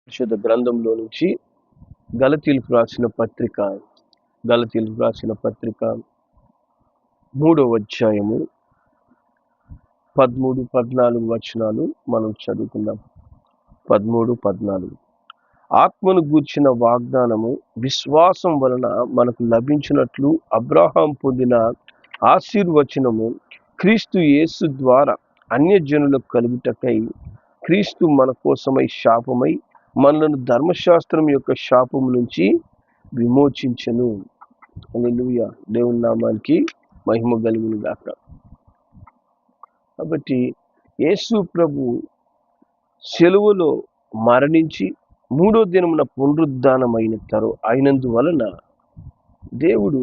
పరిశుద్ధ గ్రంథంలో నుంచి గలతీలకు రాసిన పత్రిక 3వ అధ్యాయము 13-14 వచనాలు మనం చదువుకుందాం. 13-14. ఆత్మను గూర్చిన వాగ్దానము విశ్వాసం వలన మనకు లభించినట్లు అబ్రహాం పొందిన ఆశీర్వచనము క్రీస్తు యేసు ద్వారా అన్యజనులకు కలుగుటకై క్రీస్తు మన కోసమై శాపమై మనలను ధర్మశాస్త్రం యొక్క శాపము నుంచి విమోచించెను. హల్లెలూయా. దేవుని నామానికి మహిమ కలుగును గాక. కాబట్టి యేసు ప్రభు సెలువులో మరణించి 3వ దినమున అయినందువలన దేవుడు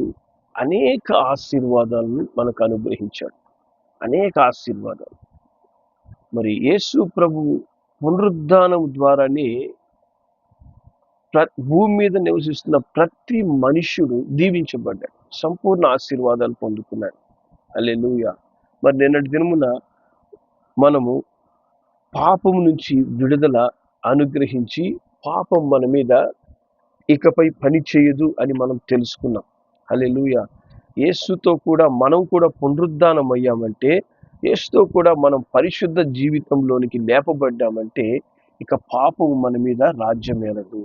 అనేక ఆశీర్వాదాలను మనకు అనుగ్రహించాడు. అనేక ఆశీర్వాదాలు. మరి యేసు ప్రభు పునరుద్ధానం ద్వారానే భూమి మీద నివసిస్తున్న ప్రతి మనుష్యుడు దీవించబడ్డాడు, సంపూర్ణ ఆశీర్వాదాలు పొందుకున్నాడు. హల్లెలూయా. మరి నిన్నటి దినమున మనము పాపము నుంచి విడుదల అనుగ్రహించి పాపం మన మీద ఇకపై పని చేయదు అని మనం తెలుసుకున్నాం. హల్లెలూయా. యేసుతో కూడా మనం కూడా పునరుద్ధానం అయ్యామంటే, యేసుతో కూడా మనం పరిశుద్ధ జీవితంలోనికి లేపబడ్డామంటే ఇక పాపము మన మీద రాజ్యమేలదు.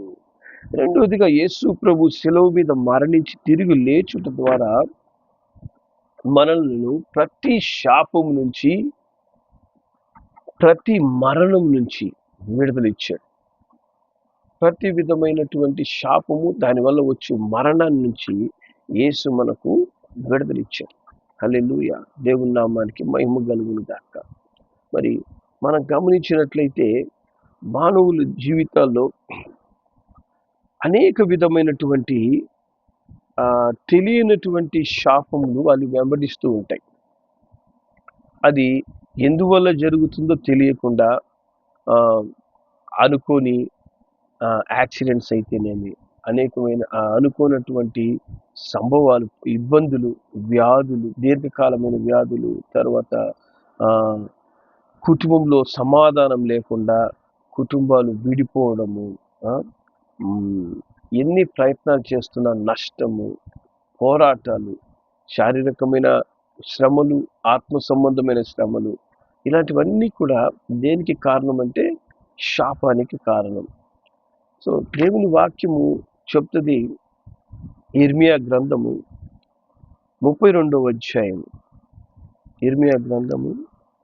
రెండవదిగా యేసు ప్రభు శిలువ మీద మరణించి తిరిగి లేచుట ద్వారా మనల్ని ప్రతి శాపం నుంచి, ప్రతి మరణం నుంచి విడుదలిచ్చాడు. ప్రతి విధమైనటువంటి శాపము, దానివల్ల వచ్చే మరణాన్ని నుంచి యేసు మనకు విడుదలిచ్చాడు. హల్లెలూయా. దేవుని నామానికి మహిమ కలుగును గాక. మరి మనం గమనించినట్లయితే మానవుల జీవితాల్లో అనేక విధమైనటువంటి తెలియనటువంటి శాపములు వాళ్ళు వెంబడిస్తూ ఉంటాయి. అది ఎందువల్ల జరుగుతుందో తెలియకుండా అనుకోని యాక్సిడెంట్స్ అయితేనేమి, అనేకమైన అనుకోనటువంటి సంభవాలు, ఇబ్బందులు, వ్యాధులు, దీర్ఘకాలమైన వ్యాధులు, తర్వాత కుటుంబంలో సమాధానం లేకుండా కుటుంబాలు విడిపోవడము, ఎన్ని ప్రయత్నాలు చేస్తున్నా నష్టము, పోరాటాలు, శారీరకమైన శ్రమలు, ఆత్మ సంబంధమైన శ్రమలు, ఇలాంటివన్నీ కూడా దేనికి కారణం అంటే శాపానికి కారణం. సో దేవుని వాక్యము చెప్తుంది, ఇర్మియా గ్రంథము 32వ అధ్యాయము, ఇర్మియా గ్రంథము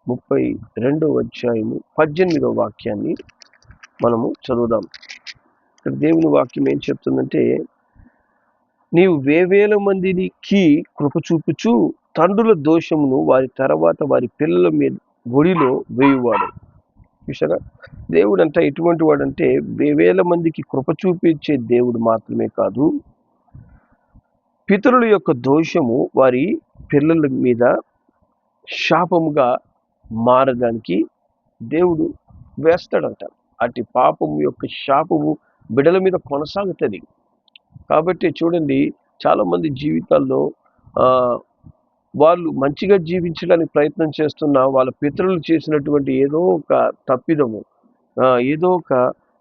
32వ అధ్యాయము 18వ వాక్యాన్ని మనము చదువుదాం. ఇక్కడ దేవుని వాక్యం ఏం చెప్తుందంటే, నీవు వేవేల మందికి కృప చూపుచు తండ్రుల దోషమును వారి తర్వాత వారి పిల్లల మీద ఒడిలో వేయువాడు. చూసారా, దేవుడు అంటే ఎటువంటి వాడంటే వేవేల మందికి కృప చూపించే దేవుడు మాత్రమే కాదు, పితరుల యొక్క దోషము వారి పిల్లల మీద శాపముగా మారడానికి దేవుడు వేస్తాడంట. అటు పాపము యొక్క శాపము బిడ్డల మీద కొనసాగుతుంది. కాబట్టి చూడండి, చాలామంది జీవితాల్లో వాళ్ళు మంచిగా జీవించడానికి ప్రయత్నం చేస్తున్న వాళ్ళ పితరులు చేసినటువంటి ఏదో ఒక తప్పిదము, ఏదో ఒక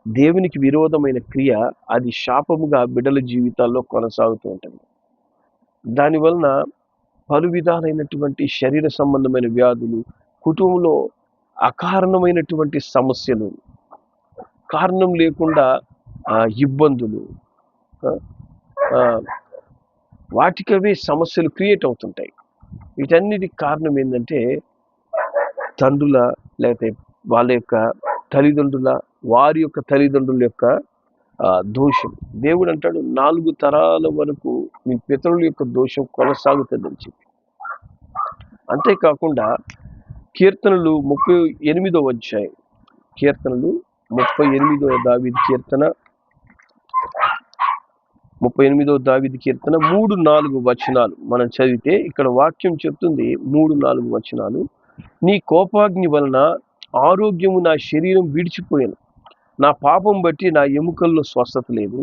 దేవునికి విరోధమైన క్రియ, అది శాపముగా బిడ్డల జీవితాల్లో కొనసాగుతూ ఉంటుంది. దానివలన పలు విధాలైనటువంటి శరీర సంబంధమైన వ్యాధులు, కుటుంబంలో అకారణమైనటువంటి సమస్యలు, కారణం లేకుండా ఇబ్బందులు, వాటికవే సమస్యలు క్రియేట్ అవుతుంటాయి. వీటన్నిటికి కారణం ఏంటంటే తండ్రుల, లేకపోతే వాళ్ళ యొక్క తల్లిదండ్రుల, వారి యొక్క తల్లిదండ్రుల యొక్క దోషం. దేవుడు అంటాడు, 4 తరాల వరకు మీ పితరుల యొక్క దోషం కొనసాగుతుందని చెప్పి. అంతేకాకుండా కీర్తనలు 38వ అధ్యాయం, కీర్తనలు 38వ దావీదు కీర్తన, 38వ దావీదు కీర్తన 3-4 వచనాలు మనం చదివితే ఇక్కడ వాక్యం చెప్తుంది, 3-4 వచనాలు. నీ కోపాగ్ని వలన ఆరోగ్యము నా శరీరం విడిచిపోయాను, నా పాపం బట్టి నా ఎముకల్లో స్వస్థత లేదు,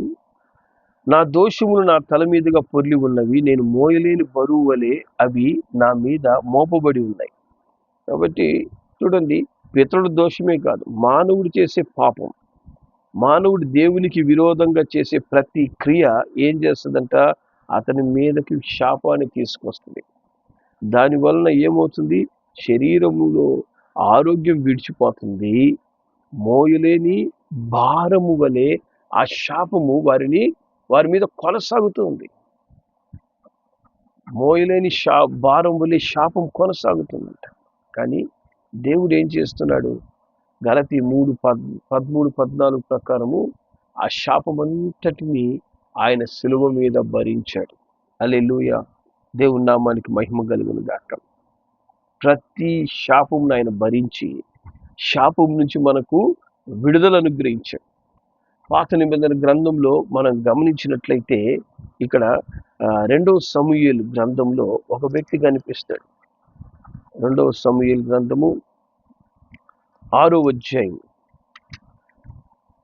నా దోషములు నా తల మీదుగా పొర్లి ఉన్నవి, నేను మోయలేని బరువు వలె అవి నా మీద మోపబడి ఉన్నాయి. కాబట్టి చూడండి, పితరుల దోషమే కాదు, మానవుడు చేసే పాపం, మానవుడు దేవునికి విరోధంగా చేసే ప్రతి క్రియ ఏం చేస్తుందంట, అతని మీదకి శాపాన్ని తీసుకొస్తుంది. దాని వలన ఏమవుతుంది, శరీరములో ఆరోగ్యం విడిచిపోతుంది. మోయలేని భారము వలె ఆ శాపము వారి మీద కొనసాగుతుంది. మోయలేని భారం వలె శాపం కొనసాగుతుందంట. కానీ దేవుడు ఏం చేస్తున్నాడు, గలతీ 3:13-14 ప్రకారము ఆ శాపమంతటిని ఆయన శిలువ మీద భరించాడు. హల్లెలూయా. దేవుని నామానికి మహిమ కలుగును గాక. ప్రతి శాపమును ఆయన భరించి శాపం నుంచి మనకు విడుదల అనుగ్రహించాడు. పాత నిబంధన గ్రంథంలో మనం గమనించినట్లయితే ఇక్కడ 2వ సమూయేలు గ్రంథంలో ఒక వ్యక్తి కనిపిస్తాడు. 2వ సమూయేలు గ్రంథము 6వ అధ్యాయం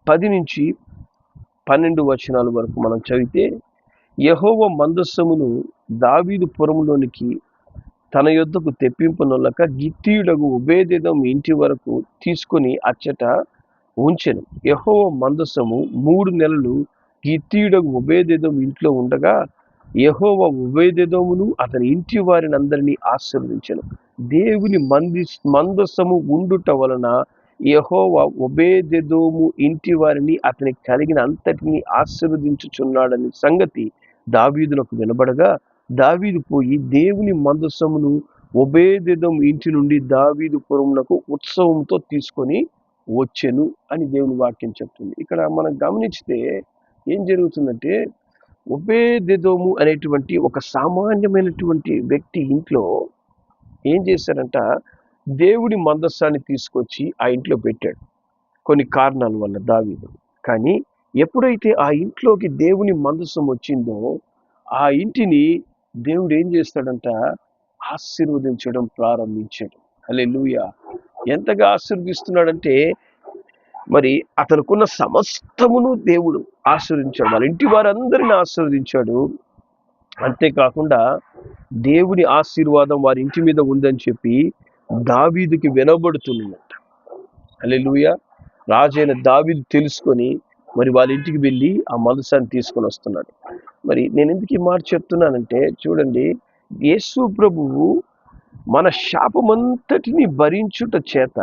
10-12 వచనాల వరకు మనం చదివితే, యెహోవా మందస్సమును దావీదు పురములోనికి తన యొద్దకు తెప్పింపనొల్లక గిత్తీయుడగు ఓబేదెదోము ఇంటి వరకు తీసుకొని అచ్చట ఉంచెను. యెహోవా మందస్సము 3 నెలలు గిత్తీయుడగు ఓబేదెదోము ఇంట్లో ఉండగా యెహోవా ఓబేదెదోమును అతని ఇంటి వారిని అందరినీ ఆశీర్వదించెను. దేవుని మందస్సము ఉండుట వలన యెహోవా ఓబేదెదోము ఇంటి వారిని అతనికి కలిగిన అంతటిని ఆశీర్వదించుచున్నాడని సంగతి దావీదునకు వినబడగా, దావీదు పోయి దేవుని మందస్సమును ఓబేదెదోము ఇంటి నుండి దావీదు పురమునకు ఉత్సవంతో తీసుకొని వచ్చెను అని దేవుని వాక్యం చెప్తుంది. ఇక్కడ మనం గమనిస్తే ఏం జరుగుతుందంటే, ఓబేదెదోము అనేటువంటి ఒక సామాన్యమైనటువంటి వ్యక్తి ఇంట్లో ఏం చేశారంట, దేవుడి మందస్సాన్ని తీసుకొచ్చి ఆ ఇంట్లో పెట్టాడు కొన్ని కారణాల వల్ల దావీదు. కానీ ఎప్పుడైతే ఆ ఇంట్లోకి దేవుని మందస్సం వచ్చిందో ఆ ఇంటిని దేవుడు ఏం చేస్తాడంట, ఆశీర్వదించడం ప్రారంభించాడు. హల్లెలూయా. ఎంతగా ఆశీర్వదిస్తున్నాడంటే, మరి అతనుకున్న సమస్తమును దేవుడు ఆశీర్వదించాడు. వాళ్ళ ఇంటి వారందరిని ఆశీర్వదించాడు. అంతేకాకుండా దేవుని ఆశీర్వాదం వారి ఇంటి మీద ఉందని చెప్పి దావీదుకి వినబడుతుందంట. హల్లెలూయా. రాజైన దావీదు తెలుసుకొని మరి వాళ్ళ ఇంటికి వెళ్ళి ఆ మందసాన్ని తీసుకొని వస్తున్నాడు. మరి నేను ఎందుకు ఈ మాట చెప్తున్నానంటే, చూడండి, యేసు ప్రభువు మన శాపమంతటిని భరించుట చేత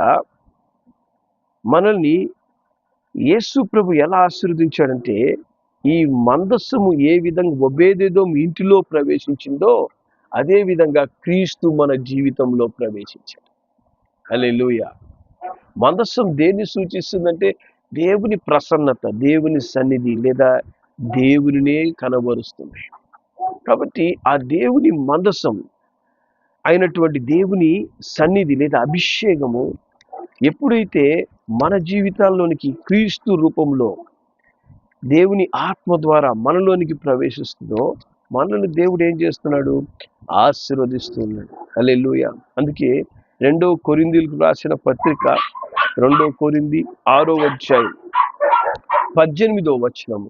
మనల్ని యేసు ప్రభు ఎలా ఆశీర్వదించాడంటే, ఈ మందస్సము ఏ విధంగా ఓబేదెదోము ఇంటిలో ప్రవేశించిందో అదే విధంగా క్రీస్తు మన జీవితంలో ప్రవేశించాడు. హల్లెలూయా. మందస్సం దేన్ని సూచిస్తుందంటే, దేవుని ప్రసన్నత, దేవుని సన్నిధి లేదా దేవునినే కనబరుస్తుంది. కాబట్టి ఆ దేవుని మందస్సం అయినటువంటి దేవుని సన్నిధి లేదా అభిషేకము ఎప్పుడైతే మన జీవితాల్లోనికి క్రీస్తు రూపంలో దేవుని ఆత్మ ద్వారా మనలోనికి ప్రవేశిస్తుందో మనల్ని దేవుడు ఏం చేస్తున్నాడు, ఆశీర్వదిస్తున్నాడు. హల్లెలూయా. అందుకే 2వ కొరింథీయులకు రాసిన పత్రిక 2వ కొరింథీ 6వ అధ్యాయం 18వ వచనము,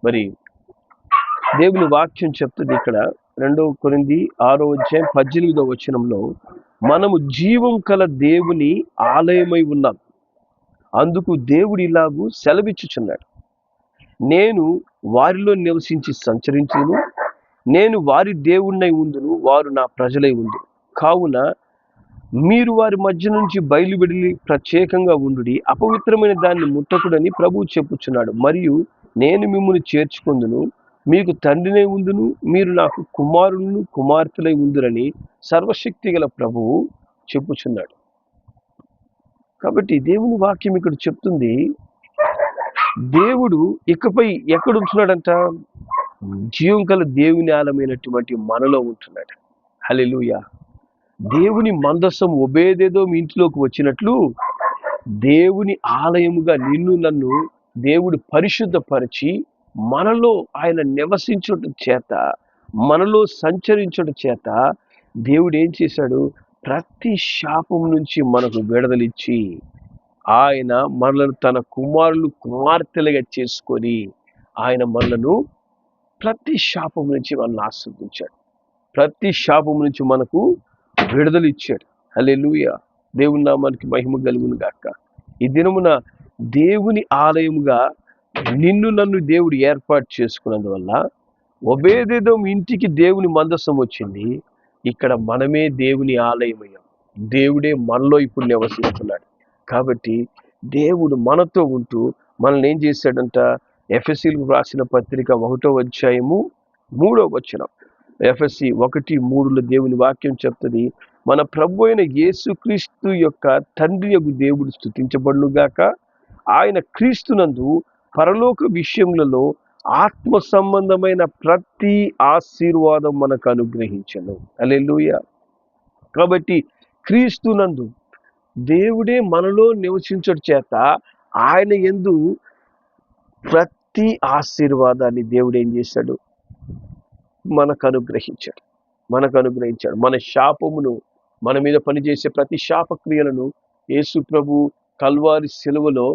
మరి దేవుని వాక్యం చెప్తుంది ఇక్కడ. 2వ కొరింథీ 6వ అధ్యాయం 18వ వచనంలో, మనము జీవం కల దేవుని ఆలయమై ఉన్నాం, అందుకు దేవుడు ఇలాగూ సెలవిచ్చుచున్నాడు, నేను వారిలో నివసించి సంచరించును, నేను వారి దేవుణ్ణై ఉందును, వారు నా ప్రజలై ఉందురు. కావున మీరు వారి మధ్య నుంచి బయలువెళ్ళి ప్రత్యేకంగా ఉండుడి, అపవిత్రమైన దాన్ని ముట్టకుడని ప్రభువు చెప్పుచున్నాడు. మరియు నేను మిమ్మల్ని చేర్చుకుందును, మీకు తండ్రినై ఉందును, మీరు నాకు కుమారులను కుమార్తెలై ఉందురని సర్వశక్తి గల ప్రభువు చెప్పుచున్నాడు. కాబట్టి దేవుని వాక్యం ఇక్కడ చెప్తుంది, దేవుడు ఇకపై ఎక్కడ ఉంటున్నాడంట, జీవం కల దేవుని ఆలమైనటువంటి మనలో ఉంటున్నాడు. హల్లెలూయా. దేవుని మందస్సం ఓబేదెదోము ఇంట్లోకి వచ్చినట్లు దేవుని ఆలయముగా నిన్ను నన్ను దేవుడు పరిశుద్ధపరిచి మనలో ఆయన నివసించుట చేత, మనలో సంచరించుట చేత దేవుడు ఏం చేశాడు, ప్రతి శాపం నుంచి మనకు విడుదలిచ్చి ఆయన మనలను తన కుమారులు కుమార్తెలుగా చేసుకొని ఆయన మనలను ప్రతి శాపం నుంచి మనల్ని ఆశీర్వదించాడు. ప్రతి శాపం నుంచి మనకు విడుదల ఇచ్చాడు. హల్లెలూయా. దేవుని నామానికి మహిమ కలుగును గాక. ఈ దినమున దేవుని ఆలయముగా నిన్ను నన్ను దేవుడు ఏర్పాటు చేసుకున్నందువల్ల ఒబేదెదోము ఇంటికి దేవుని మందసం వచ్చింది. ఇక్కడ మనమే దేవుని ఆలయమయ్యాం. దేవుడే మనలో ఇప్పుడు నివసిస్తున్నాడు. కాబట్టి దేవుడు మనతో ఉంటూ మనల్ని ఏం చేశాడంట? ఎఫెసీలకు రాసిన పత్రిక 1వ అధ్యాయము 3వ వచనం. ఎఫెసీ 1:3లో దేవుని వాక్యం చెప్తుంది, మన ప్రభు అయిన యేసుక్రీస్తు యొక్క తండ్రి యొక్క దేవుడు స్తుతించబడునుగాక. ఆయన క్రీస్తునందు పరలోక విషయములలో ఆత్మ సంబంధమైన ప్రతి ఆశీర్వాదం మనకు అనుగ్రహించను. హల్లెలూయా. కాబట్టి క్రీస్తునందు దేవుడే మనలో నివసించడం చేత ఆయన యందు ప్రతి ఆశీర్వాదాన్ని దేవుడు ఏం చేశాడు? మనకు అనుగ్రహించాడు. మన శాపమును, మన మీద పనిచేసే ప్రతి శాపక్రియలను యేసు ప్రభు కల్వారి శిలువలో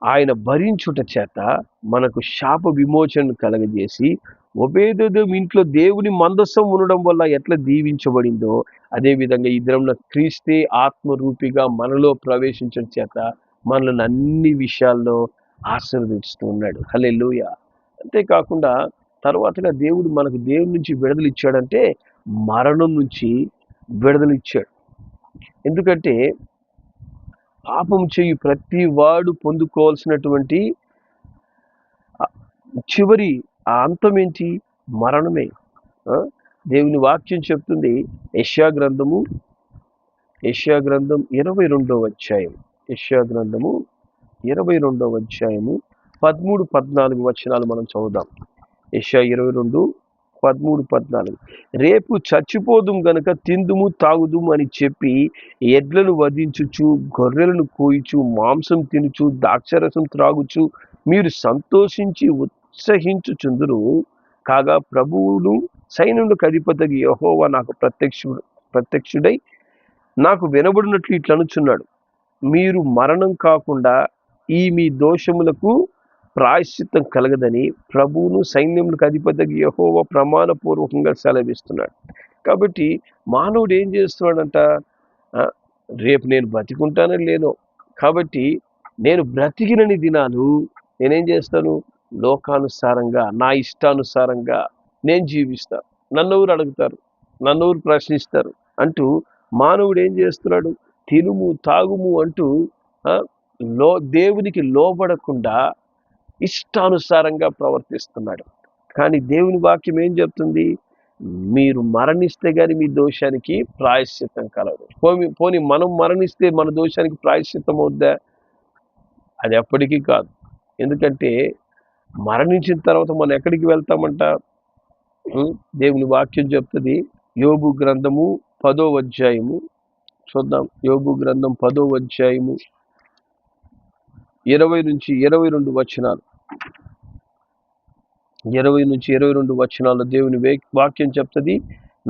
ఆయన భరించుట చేత మనకు శాప విమోచన కలగజేసి, ఒబేదెదోము ఇంట్లో దేవుని మందసం ఉండడం వల్ల ఎట్లా దీవించబడిందో అదేవిధంగా ఈ దినంలో క్రీస్తే ఆత్మరూపిగా మనలో ప్రవేశించడం చేత మనల్ని అన్ని విషయాల్లో ఆశీర్వదిస్తూ ఉన్నాడు. హల్లెలూయా. అంతేకాకుండా తర్వాతగా దేవుడు మనకు దేవుని నుంచి విడుదల ఇచ్చాడంటే మరణం నుంచి విడుదల ఇచ్చాడు. ఎందుకంటే పాపం చేయి ప్రతి వాడు పొందుకోవాల్సినటువంటి చివరి అంతం ఏంటి? మరణమే. దేవుని వాక్యం చెప్తుంది, యెషయా గ్రంథం 22వ అధ్యాయం, యెషయా గ్రంథము 22వ అధ్యాయము 13-14 వచనాలు మనం చదువుదాం. యెషయా 22:13-14. రేపు చచ్చిపోదుం గనుక తిందుము తాగుదుము అని చెప్పి ఎడ్లను వధించుచు, గొర్రెలను కోయిచు, మాంసం తినుచు, ద్రాక్షరసం త్రాగుచు మీరు సంతోషించి ఉత్సహించుచుందురు. కాగా ప్రభువును సైన్యములకు అధిపతికి యెహోవా నాకు ప్రత్యక్షుడై నాకు వినబడినట్లు ఇట్లనుచున్నాడు, మీరు మరణం కాకుండా ఈ మీ దోషములకు ప్రాయశ్చిత్తం కలగదని ప్రభువును సైన్యములకు అధిపతికి యెహోవా ప్రమాణపూర్వకంగా సెలవిస్తున్నాడు. కాబట్టి మానవుడు ఏం చేస్తున్నాడంట? రేపు నేను బ్రతికుంటానో లేనో, కాబట్టి నేను బ్రతికినని దినాలు నేనేం చేస్తాను? లోకానుసారంగా, నా ఇష్టానుసారంగా నేను జీవిస్తాను. నన్నెవరు అడుగుతారు, నన్నెవరు ప్రశ్నిస్తారు అంటూ మానవుడు ఏం చేస్తున్నాడు? తినుము తాగుము అంటూ దేవునికి లోబడకుండా ఇష్టానుసారంగా ప్రవర్తిస్తున్నాడు. కానీ దేవుని వాక్యం ఏం చెప్తుంది? మీరు మరణిస్తే గాని మీ దోషానికి ప్రాయశ్చిత్తం కలదు. పోనీ మనం మరణిస్తే మన దోషానికి ప్రాయశ్చిత్తం అవుద్దా? అది ఎప్పటికీ కాదు. ఎందుకంటే మరణించిన తర్వాత మనం ఎక్కడికి వెళ్తామంట? దేవుని వాక్యం చెప్తుంది, యోబు గ్రంథము 10వ అధ్యాయము చూద్దాం. యోబు గ్రంథం 10వ అధ్యాయము 20-22 వచనాలు. 20-22 వచనాల్లో దేవుని వాక్యం చెప్తుంది,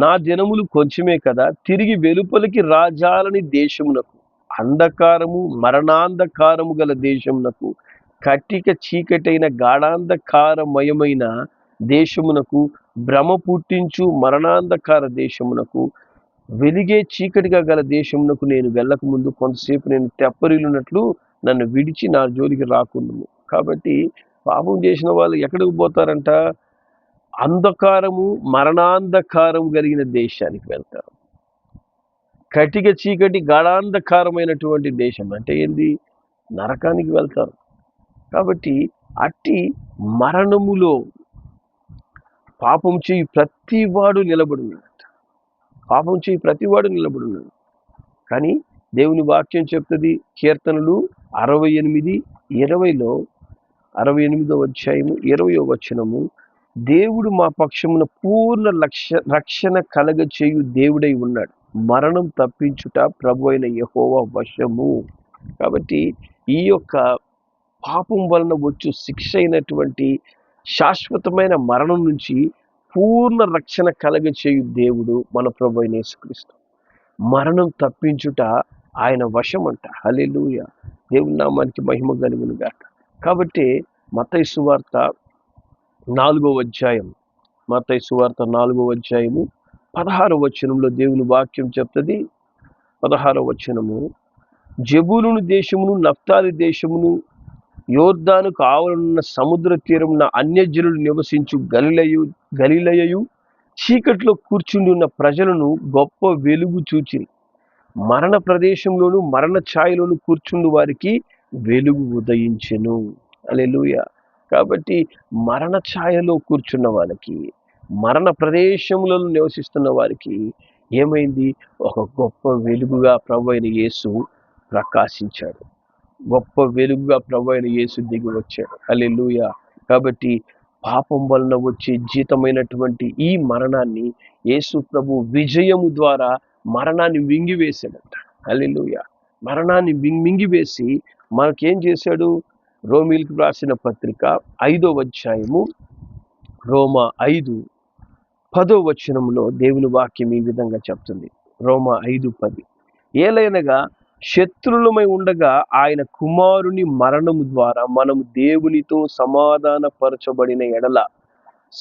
నా దినములు కొంచెమే కదా, తిరిగి వెలుపలికి రాజాలని దేశమునకు, అంధకారము మరణాంధకారము గల దేశమునకు, కటిక చీకటైన గాఢాంధకారమయమైన దేశమునకు, భ్రమ పుట్టించు మరణాంధకార దేశమునకు, వెలిగే చీకటిగా గల దేశమునకు నేను వెళ్ళక ముందు కొంతసేపు నేను తెప్పరిల్లునట్లు నన్ను విడిచి నా జోలికి రాకుండుము. కాబట్టి పాపం చేసిన వాళ్ళు ఎక్కడికి పోతారంట? అంధకారము మరణాంధకారము కలిగిన దేశానికి వెళ్తారు. కటిక చీకటి గాఢాంధకారమైనటువంటి దేశం అంటే ఏంది? నరకానికి వెళ్తారు. కాబట్టి అట్టి మరణములో పాపం చేయి ప్రతివాడు నిలబడున్నాడు. పాపం చేయి ప్రతివాడు నిలబడున్నాడు. కానీ దేవుని వాక్యం చెప్తుంది, కీర్తనలు 68:20లో 68వ అధ్యాయము 20వ వచనము, దేవుడు మా పక్షమున పూర్ణ రక్షణ కలగ చేయు దేవుడై ఉన్నాడు, మరణం తప్పించుట ప్రభు అయిన యెహోవా వశము. కాబట్టి ఈ యొక్క పాపం వలన వచ్చు శిక్ష అయినటువంటి శాశ్వతమైన మరణం నుంచి పూర్ణ రక్షణ కలగ చేయు దేవుడు మన ప్రభు అయిన యేసుక్రీస్తు. మరణం తప్పించుట ఆయన వశం అంట. హల్లెలూయా. దేవుని నామానికి మహిమ కలుగును గాక. కాబట్టి మత్తయి సువార్త 4వ అధ్యాయం, మత్తయి సువార్త 4వ అధ్యాయము 16వ వచనంలో దేవుని వాక్యం చెప్తుంది. 16వ వచనము, జెబూలూను దేశమును, నఫ్తాలి దేశమును, యోర్దానుకు ఆవలనున్న సముద్ర తీరమున అన్యజనులు నివసించు గలిలయయు చీకట్లో కూర్చుండి ఉన్న ప్రజలను గొప్ప వెలుగు చూచిరి. మరణ ప్రదేశంలోను మరణ ఛాయలోను కూర్చుండు వారికి వెలుగు ఉదయించెను. హల్లెలూయా. కాబట్టి మరణ ఛాయలో కూర్చున్న వాళ్ళకి, మరణ ప్రదేశములలో నివసిస్తున్న వారికి ఏమైంది? ఒక గొప్ప వెలుగుగా ప్రభువైన యేసు ప్రకాశించాడు. గొప్ప వెలుగుగా ప్రభువైన యేసు దిగి వచ్చాడు. హల్లెలూయా. కాబట్టి పాపం వలన వచ్చే జీతమైనటువంటి ఈ మరణాన్ని యేసు ప్రభు విజయము ద్వారా మరణాన్ని మింగివేశాడంట. హల్లెలూయా. మరణాన్ని మింగివేసి మనకేం చేశాడు? రోమీలకు రాసిన పత్రిక 5వ అధ్యాయము, రోమా 5:10 వచనంలో దేవుని వాక్యం ఈ విధంగా చెప్తుంది. రోమా 5:10, ఏలైనగా శత్రులమై ఉండగా ఆయన కుమారుని మరణము ద్వారా మనము దేవునితో సమాధానపరచబడిన ఎడల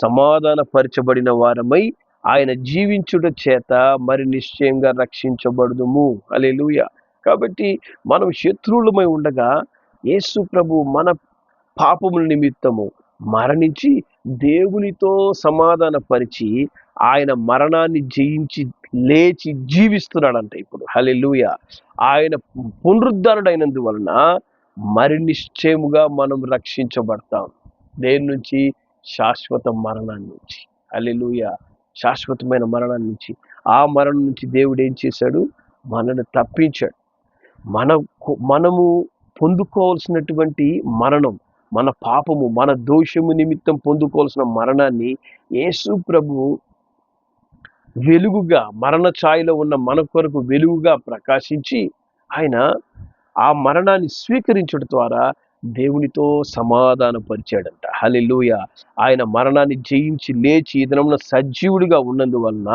సమాధానపరచబడిన వారమై ఆయన జీవించుట చేత మరి నిశ్చయంగా రక్షించబడుదుము. హల్లెలూయా. కాబట్టి మనం శత్రువులమై ఉండగా యేసు ప్రభు మన పాపముల నిమిత్తము మరణించి దేవునితో సమాధానపరిచి ఆయన మరణాన్ని జయించి లేచి జీవిస్తున్నాడంట ఇప్పుడు. హల్లెలూయా. ఆయన పునరుద్ధరణైనందువలన మరి నిశ్చయముగా మనం రక్షించబడతాం. దేని నుంచి? శాశ్వత మరణాన్ని నుంచి. హల్లెలూయా. శాశ్వతమైన మరణాన్ని నుంచి. ఆ మరణం నుంచి దేవుడు ఏం చేశాడు? మనల్ని తప్పించాడు. మనము పొందుకోవాల్సినటువంటి మరణం, మన పాపము, మన దోషము నిమిత్తం పొందుకోవాల్సిన మరణాన్ని యేసు ప్రభు వెలుగుగా, మరణ ఛాయలో ఉన్న మన కొరకు వెలుగుగా ప్రకాశించి ఆయన ఆ మరణాన్ని స్వీకరించడం ద్వారా దేవునితో సమాధానపరిచాడంట. హల్లెలూయా. ఆయన మరణాన్ని జయించి లేచి ఈ దినమున సజీవుడిగా ఉన్నందువలన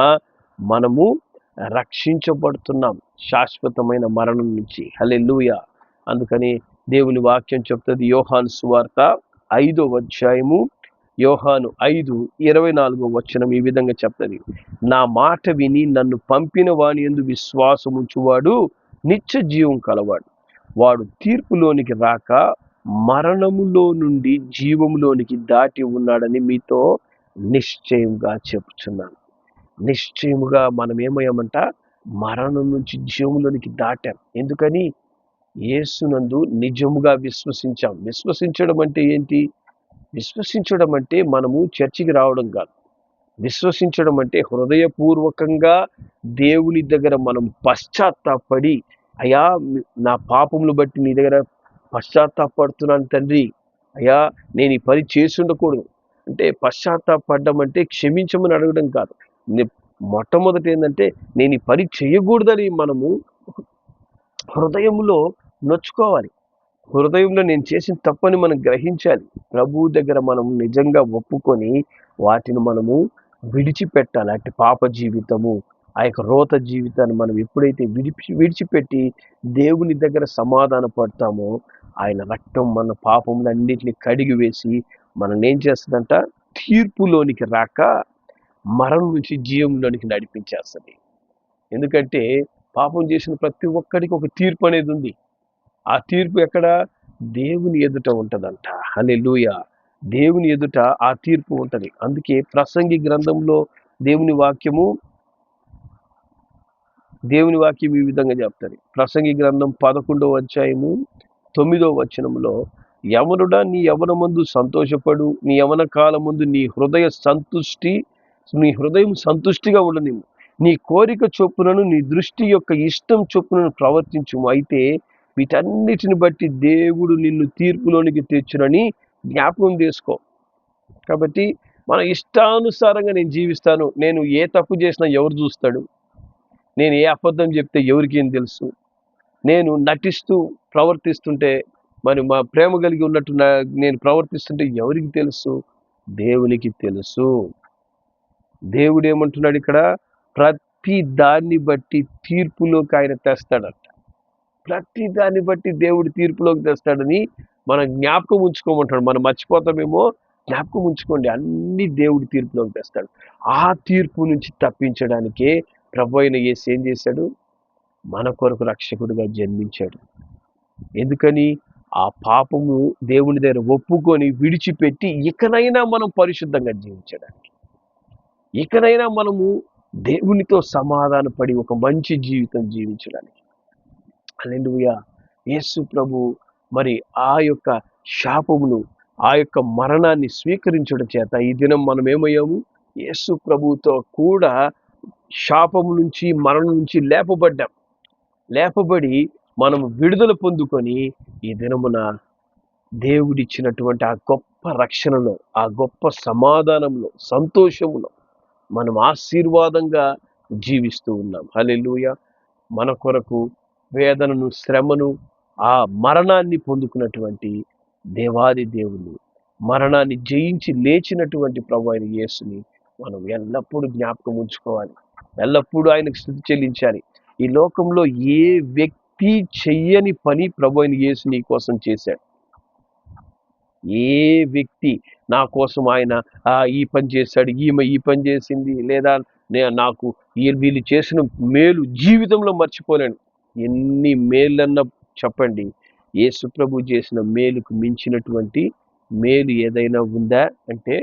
మనము రక్షించబడుతున్నాం శాశ్వతమైన మరణం నుంచి. హల్లెలూయా. అందుకని దేవుని వాక్యం చెప్తుంది, యోహాను సువార్త 5వ అధ్యాయము, యోహాను 5:24 వచనం ఈ విధంగా చెప్తుంది, నా మాట విని నన్ను పంపిన వాని యందు విశ్వాసం ఉంచువాడు నిత్య జీవం కలవాడు. వాడు తీర్పులోనికి రాక మరణములో నుండి జీవములోనికి దాటి ఉన్నాడని మీతో నిశ్చయంగా చెప్తున్నాను. నిశ్చయముగా మనం ఏమయ్యామంట? మరణం నుంచి జీవములోనికి దాటాం. ఎందుకని? యేసునందు నిజముగా విశ్వసించాం. విశ్వసించడం అంటే ఏంటి? విశ్వసించడం అంటే మనము చర్చికి రావడం కాదు. విశ్వసించడం అంటే హృదయపూర్వకంగా దేవుని దగ్గర మనం పశ్చాత్తాపడి, అయ్యా నా పాపములు బట్టి నీ దగ్గర పశ్చాత్తాపడుతున్నాను తండ్రి, అయ్యా నేను ఈ పని చేసి ఉండకూడదు అంటే, పశ్చాత్తాపడడం అంటే క్షమించమని అడగడం కాదు. మొట్టమొదటి ఏంటంటే నేను ఈ పని చేయకూడదని మనము హృదయంలో నొచ్చుకోవాలి. హృదయంలో నేను చేసిన తప్పని మనం గ్రహించాలి. ప్రభువు దగ్గర మనం నిజంగా ఒప్పుకొని వాటిని మనము విడిచిపెట్టాలి. అటు పాప జీవితము, ఆ యొక్క రోత జీవితాన్ని మనం ఎప్పుడైతే విడిచిపెట్టి దేవుని దగ్గర సమాధాన పడతామో ఆయన రక్తం మన పాపములన్నిటిని కడిగి వేసి మనల్ని ఏం చేస్తుందంట? తీర్పులోనికి రాక మరణం నుంచి జీవంలోనికి నడిపించేస్తుంది. ఎందుకంటే పాపం చేసిన ప్రతి ఒక్కడికి ఒక తీర్పు అనేది ఉంది. ఆ తీర్పు ఎక్కడ? దేవుని ఎదుట ఉంటదంట. హల్లెలూయా. దేవుని ఎదుట ఆ తీర్పు ఉంటది. అందుకే ప్రసంగి గ్రంథంలో దేవుని వాక్యం ఈ విధంగా చెప్తారు. ప్రసంగి గ్రంథం 11వ అధ్యాయము 9వ వచనంలో, యవనుడా నీ యవనమందు సంతోషపడు, నీ యవన కాలమందు నీ హృదయం సంతుష్టిగా ఉండని, నీ కోరిక చొప్పునను నీ దృష్టి యొక్క ఇష్టం చొప్పునను ప్రవర్తించుము. అయితే వీటన్నిటిని బట్టి దేవుడు నిన్ను తీర్పులోనికి తెచ్చునని జ్ఞాపకం చేసుకో. కాబట్టి మన ఇష్టానుసారంగా నేను జీవిస్తాను, నేను ఏ తప్పు చేసినా ఎవరు చూస్తాడు, నేను ఏ అబద్ధం చెప్తే ఎవరికేం తెలుసు, నేను నటిస్తూ ప్రవర్తిస్తుంటే మరి మా ప్రేమ కలిగి ఉన్నట్టు నేను ప్రవర్తిస్తుంటే ఎవరికి తెలుసు? దేవునికి తెలుసు. దేవుడు ఏమంటున్నాడు ఇక్కడ? ప్రతి దాన్ని బట్టి తీర్పులోకి ఆయన తెస్తాడంట. ప్రతి దాన్ని బట్టి దేవుడు తీర్పులోకి తెస్తాడని మనం జ్ఞాపకం ఉంచుకోమంటాడు. మనం మర్చిపోతామేమో, జ్ఞాపకం ఉంచుకోండి. అన్ని దేవుడి తీర్పులోకి తెస్తాడు. ఆ తీర్పు నుంచి తప్పించడానికే ప్రభువైన యేసు ఏం చేశాడు? మన కొరకు రక్షకుడిగా జన్మించాడు. ఎందుకని? ఆ పాపము దేవుని దగ్గర ఒప్పుకొని విడిచిపెట్టి ఇకనైనా మనం పరిశుద్ధంగా జీవించడానికి, ఇకనైనా మనము దేవునితో సమాధానపడి ఒక మంచి జీవితం జీవించడానికి. హల్లెలూయా. యేసు ప్రభు మరి ఆ యొక్క శాపమును, ఆ యొక్క మరణాన్ని స్వీకరించడం చేత ఈ దినం మనం ఏమయ్యాము? యేసు ప్రభుతో కూడా శాపము నుంచి, మరణం నుంచి లేపబడి మనం విడుదల పొందుకొని ఈ దినమున దేవుడిచ్చినటువంటి ఆ గొప్ప రక్షణలో, ఆ గొప్ప సమాధానంలో, సంతోషములో మనం ఆశీర్వాదంగా జీవిస్తూ ఉన్నాం. హల్లెలూయా. మన కొరకు వేదనను, శ్రమను, ఆ మరణాన్ని పొందుకున్నటువంటి దేవాది దేవుని, మరణాన్ని జయించి లేచినటువంటి ప్రభు అయిన యేసుని మనం ఎల్లప్పుడూ జ్ఞాపకం ఉంచుకోవాలి. ఎల్లప్పుడూ ఆయనకు స్తుతి చెల్లించాలి. ఈ లోకంలో ఏ వ్యక్తి చెయ్యని పని ప్రభు అయిన యేసు నీ కోసం చేశాడు. ఏ వ్యక్తి నా కోసం ఆయన ఈ పని చేశాడు, ఈమె ఈ పని చేసింది, లేదా నాకు వీళ్ళు చేసిన మేలు జీవితంలో మర్చిపోలేను. ఎన్ని మేలన్నా చెప్పండి, యేసు ప్రభు చేసిన మేలుకు మించినటువంటి మేలు ఏదైనా ఉందా అంటే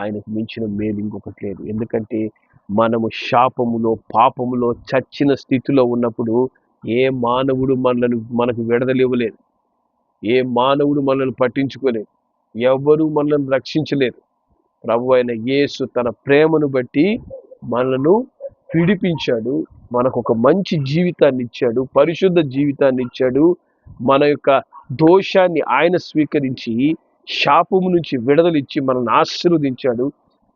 ఆయనకు మించిన మేలు ఇంకొకటి లేదు. ఎందుకంటే మనము శాపములో, పాపములో చచ్చిన స్థితిలో ఉన్నప్పుడు ఏ మానవుడు మనకు విడుదల ఇవ్వలేదు. ఏ మానవుడు మనల్ని పట్టించుకోలేదు. ఎవరు మనల్ని రక్షించలేరు. ప్రభు అయిన యేసు తన ప్రేమను బట్టి మనను విడిపించాడు. మనకు ఒక మంచి జీవితాన్ని ఇచ్చాడు, పరిశుద్ధ జీవితాన్ని ఇచ్చాడు. మన యొక్క దోషాన్ని ఆయన స్వీకరించి శాపము నుంచి విడుదలిచ్చి మనల్ని ఆశీర్వదించాడు.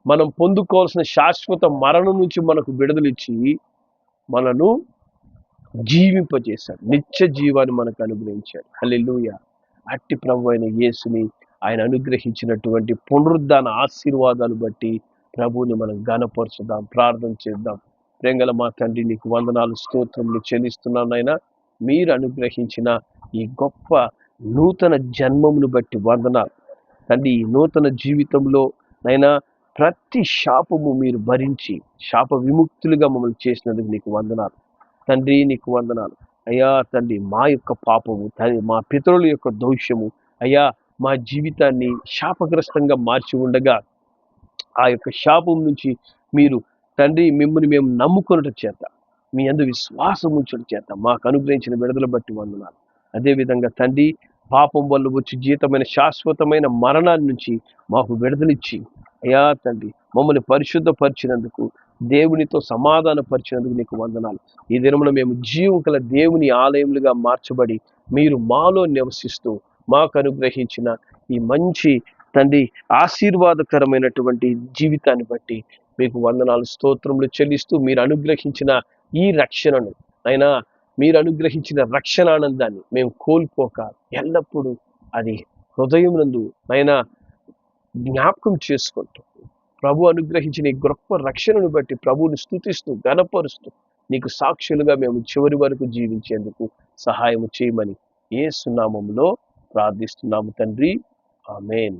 మనం పొందుకోవాల్సిన శాశ్వత మరణం నుంచి మనకు విడుదలిచ్చి మనను జీవింపజేశాడు. నిత్య జీవాన్ని మనకు అనుగ్రహించాడు. హల్లెలూయా. అట్టి ప్రభు అయిన యేసుని, ఆయన అనుగ్రహించినటువంటి పునరుద్ధాన ఆశీర్వాదాలు బట్టి ప్రభువుని మనం ఘనపరుచుదాం, ప్రార్థన చేద్దాం. ప్రేంగల మా తండ్రి, నీకు వందనాలు, స్తోత్రములు చెల్లిస్తున్నాను నాయనా. మీరు అనుగ్రహించిన ఈ గొప్ప నూతన జన్మమును బట్టి వందనాలు తండ్రి. ఈ నూతన జీవితంలో నైనా ప్రతి శాపము మీరు భరించి శాప విముక్తులుగా మమ్మల్ని చేసినందుకు నీకు వందనాలు తండ్రి. నీకు వందనాలు అయ్యా తండ్రి. మా యొక్క పాపము, మా పితరుల యొక్క దోషము అయ్యా మా జీవితాన్ని శాపగ్రస్తంగా మార్చి ఉండగా ఆ యొక్క శాపం నుంచి మీరు తండ్రి మిమ్మల్ని మేము నమ్ముకొనటం చేత, మీ యందు విశ్వాసం ఉంచడం చేత మాకు అనుగ్రహించిన విడుదల బట్టి వందనాలు. అదేవిధంగా తండ్రి, పాపం వల్ల వచ్చి జీతమైన శాశ్వతమైన మరణాన్ని నుంచి మాకు విడుదలిచ్చి అయ్యా తండ్రి మమ్మల్ని పరిశుద్ధపరిచినందుకు, దేవునితో సమాధాన పరిచినందుకు నీకు వందనాలు. ఈ దినమున మేము జీవం గల దేవుని ఆలయములుగా మార్చబడి మీరు మాలో నివసిస్తూ మాకు అనుగ్రహించిన ఈ మంచి తండ్రి ఆశీర్వాదకరమైనటువంటి జీవితాన్ని బట్టి మీకు వందనాలు, స్తోత్రములు చెల్లిస్తూ మీరు అనుగ్రహించిన ఈ రక్షణను అయినా, మీరు అనుగ్రహించిన రక్షణానందాన్ని మేము కోల్పోక ఎల్లప్పుడూ అది హృదయం నందు అయినా జ్ఞాపకం చేసుకుంటూ ప్రభు అనుగ్రహించిన ఈ గొప్ప రక్షణను బట్టి ప్రభువుని స్తుతిస్తూ ఘనపరుస్తూ నీకు సాక్షులుగా మేము చివరి వరకు జీవించేందుకు సహాయం చేయమని యేసు నామములో ప్రార్థిస్తున్నాము తండ్రి. ఆమేన్.